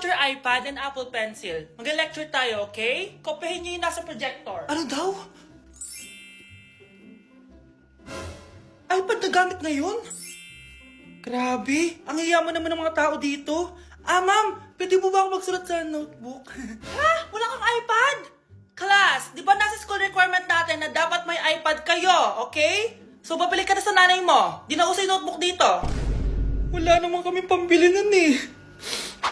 out your iPad and Apple Pencil. Mag-lecture tayo, okay? Kopyahin niyo yung nasa projector. Ano daw? iPad na gamit ngayon? Grabe, ang yayaman naman ng mga tao dito. Ma'am, pwede mo ba ako magsulat sa notebook? Ha? Wala kang iPad? Class, di ba nasa school requirement natin na dapat may iPad kayo, okay? So, babalik ka na sa nanay mo. Di na uso yung notebook dito. Wala naman kami pambili nun eh.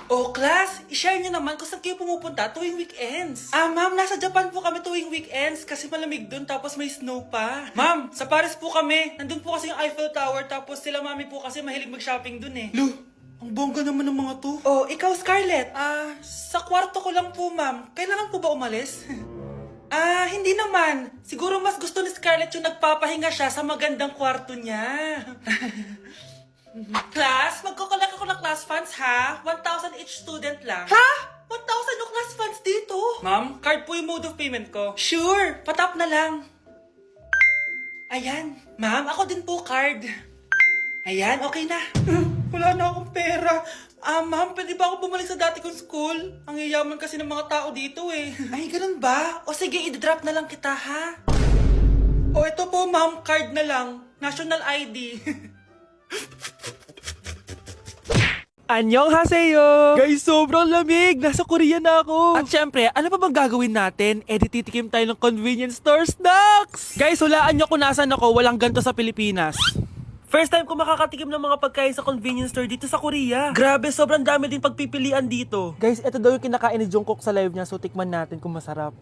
Oh, class, i-share nyo naman kung saan kayo pumupunta tuwing weekends. Ma'am, nasa Japan po kami tuwing weekends kasi malamig dun tapos may snow pa. Ma'am, sa Paris po kami. Nandun po kasi yung Eiffel Tower tapos sila mami po kasi mahilig mag-shopping dun eh. Lu, ang bongga naman ng mga to. Oh, ikaw Scarlett. Sa kwarto ko lang po ma'am. Kailangan po ba umalis? Hindi naman. Siguro mas gusto ni Scarlett yung nagpapahinga siya sa magandang kwarto niya. Class, magkukulak ako ng class funds ha? 1,000 each student lang. Ha? 1,000 yung class funds dito? Ma'am, card po yung mode of payment ko. Sure, patap na lang. Ayan. Ma'am, ako din po card. Ayan, okay na. Wala na akong pera. Ma'am, pwede ba ako bumalik sa dati kong school? Ang yayaman kasi ng mga tao dito eh. Ay, ganun ba? O sige, i-drop na lang kita ha? O ito po ma'am, card na lang. National ID. Annyeonghaseyo! Guys, sobrang lamig! Nasa Korea na ako! At syempre, ano pa bang gagawin natin? Titikim tayo ng convenience store snacks! Guys, hulaan nyo kung nasan ako, walang ganto sa Pilipinas. First time ko makakatikim ng mga pagkain sa convenience store dito sa Korea. Grabe, sobrang dami din pagpipilian dito. Guys, ito daw yung kinakain ni Jungkook sa live niya, so tikman natin kung masarap.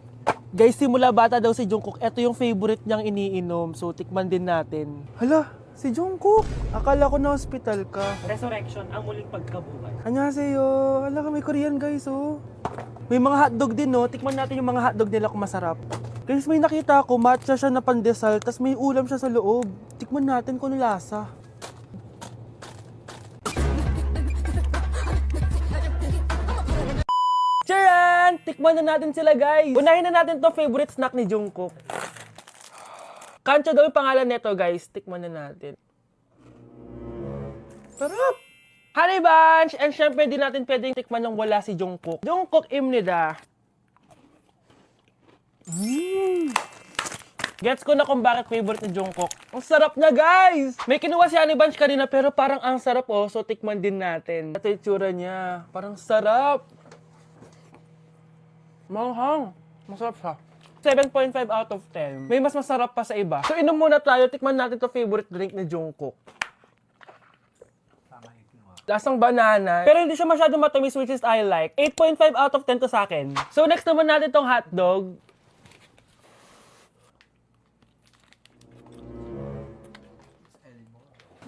Guys, simula bata daw si Jungkook, ito yung favorite niyang iniinom, so tikman din natin. Hala, si Jungkook! Akala ko na hospital ka. Resurrection, ang muling pagkabuhay. Annyeonghaseyo! Hala ka, may Korean guys, oh. May mga hotdog din, no? Tikman natin yung mga hotdog nila kung masarap. Guys, may nakita ako, matcha siya na pandesal, tas may ulam siya sa loob. Tikman natin kung ano lasa. Charan! Tikman na natin sila, guys. Unahin na natin to favorite snack ni Jungkook. Kancho daw yung pangalan nito, guys. Tikman na natin. Sarap! Honey Bunch! And syempre, di natin pwedeng tikman yung wala si Jungkook. Jungkook imnida. Gets ko na kung bakit favorite ni Jungkook. Ang sarap na, guys! May kinuha si Honey Bunch kanina pero parang ang sarap, oh. So, tikman din natin. Ito yung tsura niya. Parang sarap. Manghang. Masarap siya. 7.5 out of 10. May mas masarap pa sa iba. So, inom muna tayo. Tikman natin to favorite drink ni Jungkook. Lasang banana. Pero hindi siya masyadong matamis, which is I like. 8.5 out of 10 to sa akin. So, next naman natin tong hotdog.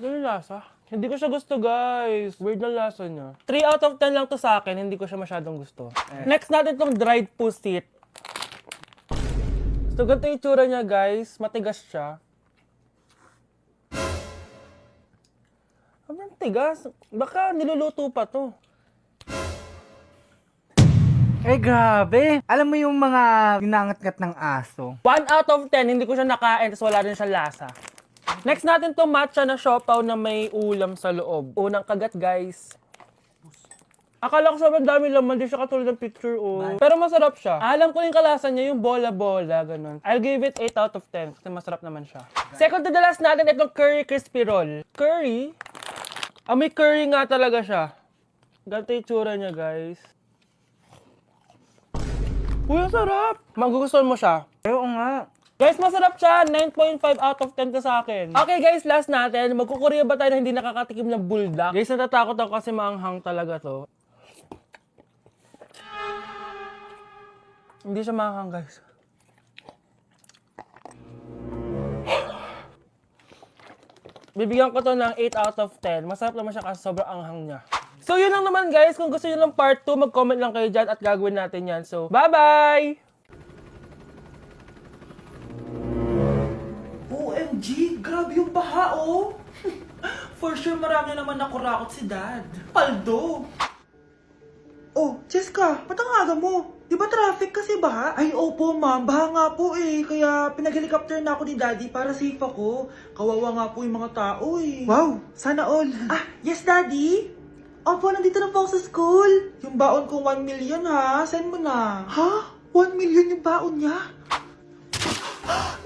Ganun lasa. Hindi ko siya gusto, guys. Weird na lasa niya. 3 out of 10 lang to sa akin. Hindi ko siya masyadong gusto. Next natin tong dried pusit. So, ganito yung itsura niya, guys. Matigas siya. Sobrang tigas. Baka niluluto pa to. Eh, grabe. Alam mo yung mga ginangat-ngat ng aso? 1 out of 10, hindi ko siya nakain, tapos wala rin siya lasa. Next natin to matcha na siopaw na may ulam sa loob. Unang kagat, guys. Akala ko sobrang dami laman, di siya katulad ng picture, oh. Pero masarap siya. Alam ko yung kalasa niya, yung bola-bola, ganun. I'll give it 8 out of 10, kasi masarap naman siya. Second to the last natin, itong curry crispy roll. Curry? May curry nga talaga siya. Ganito yung tsura niya, guys. Uy, ang sarap! Magugustuhan mo siya. Oo nga. Guys, masarap siya. 9.5 out of 10 ka sa akin. Okay, guys, last natin. Magkukurya ba tayo na hindi nakakatikim ng bulldog? Guys, natatakot ako kasi maanghang talaga to. Hindi siya maanghang, guys. Bibigyan ko to ng 8 out of 10. Masarap naman siya kasi sobrang anghang niya. So, yun lang naman, guys. Kung gusto nyo ng part 2, mag-comment lang kayo dyan at gagawin natin yan. So, bye-bye! OMG, grabe yung baha, oh. For sure, marami naman nakurakot si Dad. Paldo. Oh, Cheska, ba't ang aga mo? Di ba traffic kasi baha? Ay, opo ma'am, baha nga po eh. Kaya pinag-helicopter na ako ni Daddy para safe ako. Kawawa nga po yung mga tao eh. Wow, sana all. Yes Daddy? Opo, nandito na po ako sa school. Yung baon ko 1 million ha. Send mo na. Ha? 1 million yung baon niya?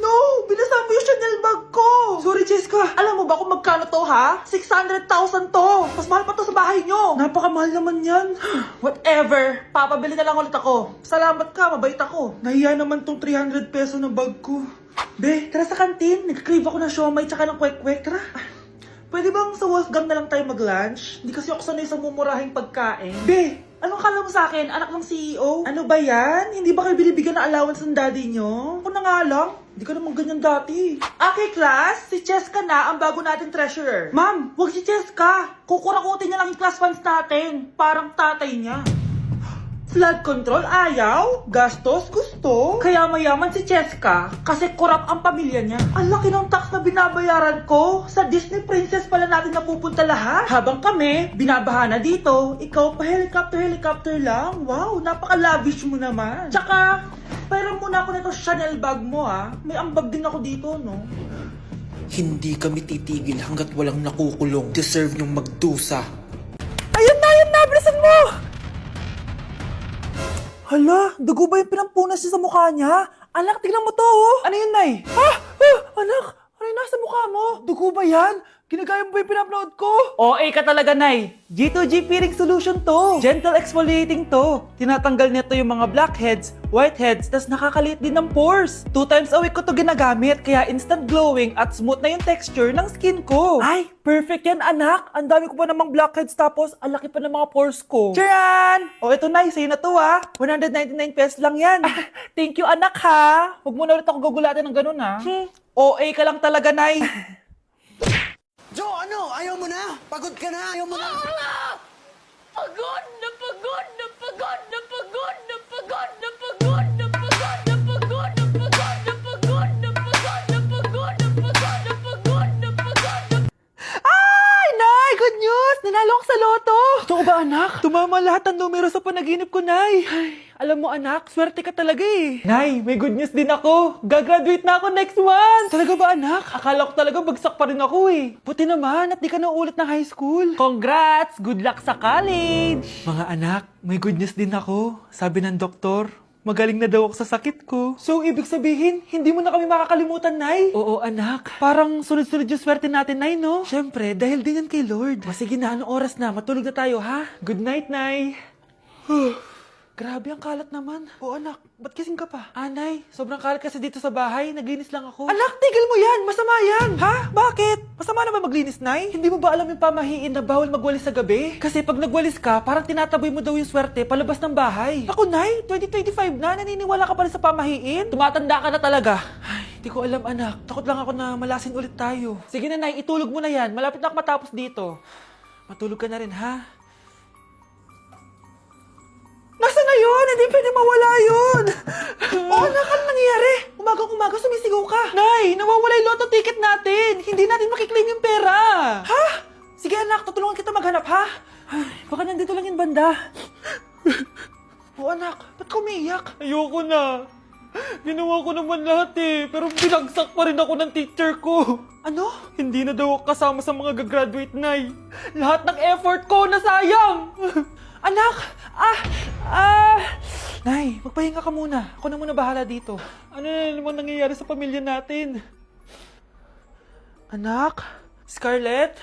No! Binasa mo yung Chanel bag ko! Sorry, Jessica. Alam mo ba kung magkano to, ha? 600,000 to! Mas mahal pa to sa bahay nyo! Napakamahal naman yan. Whatever. Papabili na lang ulit ako. Salamat ka, mabait ako. Nahiya naman tong 300 peso ng bag ko. Be, tara sa kantin. Nag-crave ako ng siomay tsaka ng kwek-kwek. Tara. Pwede bang sa Wolfgang na lang tayo mag-lunch? Hindi kasi ako sanay sa mumurahing pagkain. Be, anong kala mo sa akin? Anak ng CEO? Ano ba yan? Hindi ba kayo binibigyan ng allowance ng daddy nyo? Ako na nga lang. Hindi ka naman ganyan dati. Okay, class. Si Cheska na ang bago nating treasurer. Ma'am, wag si Cheska. Kukurakutin niya lang yung class funds natin. Parang tatay niya. Flood control, ayaw. Gastos, gusto. Kaya mayaman si Cheska kasi korap ang pamilya niya. Ang laki ng tax na binabayaran ko. Sa Disney Princess pala natin napupunta lahat. Habang kami, binabaha na dito. Ikaw pa helicopter lang. Wow, napaka-lavish mo naman. Tsaka, pera muna ako nito Chanel bag mo ha. May ambag din ako dito, no? Hindi kami titigil hanggat walang nakukulong. Deserve nyong magdusa. Ayun na, bilisan mo! Hala, dugo ba yung pinampunas niya sa mukha niya? Anak, tignan mo to, oh! Ano yun, Nay? Anak, ano yung nasa mukha mo? Dugo ba yan? Ginagaya mo ba yung pinupload ko? OA ka talaga, Nay. G2G peeling solution to. Gentle exfoliating to. Tinatanggal nito yung mga blackheads, whiteheads, tas nakakaliit din ng pores. 2 times a week ko to ginagamit, kaya instant glowing at smooth na yung texture ng skin ko. Ay, perfect yan, anak. Ang dami ko pa namang blackheads tapos ang laki pa ng mga pores ko. Charan! O, ito, Nay, sa'yo na to, ha. 199 pesos lang yan. Thank you, anak, ha. Huwag mo na ulit ako gugulatin ng ganun, ha. OA ka lang talaga, Nay. Jo, ano? Ayaw mo na? Pagod ka na? Ayaw mo na? Pagod na pagod na pagod na pagod na pagod na pagod na pagod na pagod na pagod na pagod na pagod na pagod na pagod na pagod na pagod na. Ay, Nay! Good news! Nanalo ako sa loto! Totoo ba, anak? Tumama lahat ng numero sa panaginip ko, Nay. Ay, alam mo, anak, swerte ka talaga eh. Nay, may good news din ako. Gagraduate na ako next month. Talaga ba, anak? Akala ko talaga bagsak pa rin ako eh. Buti naman at di ka na ulit ng high school. Congrats! Good luck sa college! Mga anak, may good news din ako. Sabi ng doktor, magaling na daw ako sa sakit ko. So, ibig sabihin, hindi mo na kami makakalimutan, Nay? Oo, anak. Parang sunod-sunod yung swerte natin, Nay, no? Siyempre, dahil din yan kay Lord. Sige na, anong oras na? Matulog na tayo, ha? Good night, Nay. Grabe, ang kalat naman. O anak, ba't kasing ka pa? Nay, sobrang kalat kasi dito sa bahay. Naglinis lang ako. Anak, tigil mo yan! Masama yan! Ha? Bakit? Masama na ba maglinis, Nay? Hindi mo ba alam yung pamahiin na bawal magwalis sa gabi? Kasi pag nagwalis ka, parang tinataboy mo daw yung swerte palabas ng bahay. Ako, Nay, 2025 na, naniniwala ka pa rin sa pamahiin? Tumatanda ka na talaga. Ay, di ko alam, anak. Takot lang ako na malasin ulit tayo. Sige na, Nay, itulog mo na yan. Malapit na ako matapos dito. Matulog ka na rin, ha? Nasaan na yun? Hindi pwede mawala yun! Oo, anak, ano nangyayari? Umagang-umaga sumisigaw ka. Nay, nawawala yung lotto ticket natin. Hindi natin makiklaim yung pera. Ha? Sige anak, tutulungan kita maghanap, ha? Ay, baka nandito lang yung banda. Oo anak, ba't ka umiiyak? Ayoko na. Ginawa ko naman lahat eh, pero binagsak pa rin ako ng teacher ko. Ano? Hindi na daw ako kasama sa mga gagraduate, Nay. Lahat ng effort ko nasayang. Anak! Nay, magpahinga ka muna. Ako na muna bahala dito. Ano na naman nangyayari sa pamilya natin? Anak? Scarlett?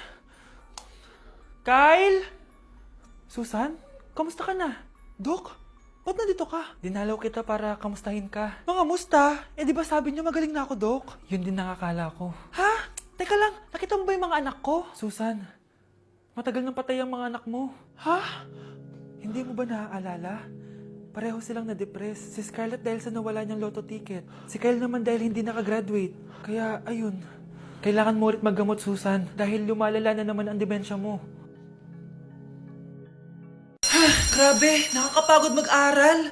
Kyle? Susan? Kamusta ka na? Dok? Ba't nandito ka? Dinalaw kita para kamustahin ka. Mga musta? Eh di ba sabi niyo magaling na ako, Dok? Yun din nakakala ko. Ha? Teka lang, nakita mo ba yung mga anak ko? Susan, matagal nang patay ang mga anak mo. Ha? Hindi mo ba naaalala? Pareho silang na-depress. Si Scarlett dahil sa nawala niyang lotto ticket. Si Kyle naman dahil hindi nakagraduate. Kaya, ayun. Kailangan mo ulit maggamot, Susan. Dahil lumalala na naman ang demensya mo. Grabe, nakakapagod mag-aral.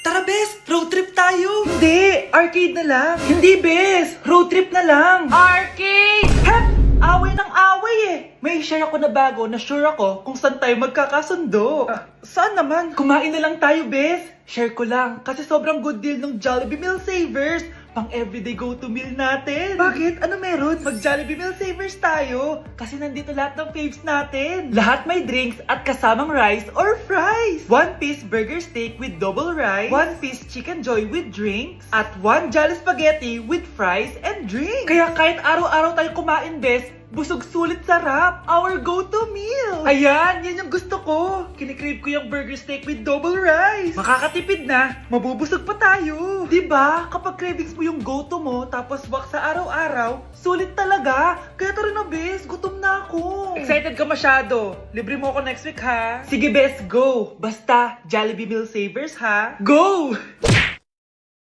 Tara, Bes, road trip tayo. Hindi, arcade na lang. Hindi, Bes, road trip na lang. Arcade! Hep! Away ng away eh. May share ako na bago na sure ako kung saan tayo magkakasundo. Saan naman? Kumain na lang tayo, Bes. Share ko lang kasi sobrang good deal ng Jollibee Meal Savers. pang everyday go-to meal natin. Bakit? Ano meron? Mag Jollibee Meal Savers tayo. Kasi nandito lahat ng faves natin. Lahat may drinks at kasamang rice or fries. 1-piece burger steak with double rice. 1-piece chicken joy with drinks. At 1 Jolly Spaghetti with fries and drinks. Kaya kahit araw-araw tayo kumain, bes, busog sulit sarap. Our go-to meal. Ayan, yan yung gusto ko. Kinikrave ko yung burger steak with double rice. Makakatipid na, mabubusog pa tayo. Diba? Kapag cravings mo yung go-to mo, tapos wak sa araw-araw, sulit talaga. Kaya tara na, bes. Gutom na ako. Excited ka masyado. Libre mo ako next week, ha? Sige, bes, go. Basta, Jollibee Meal Savers, ha? Go!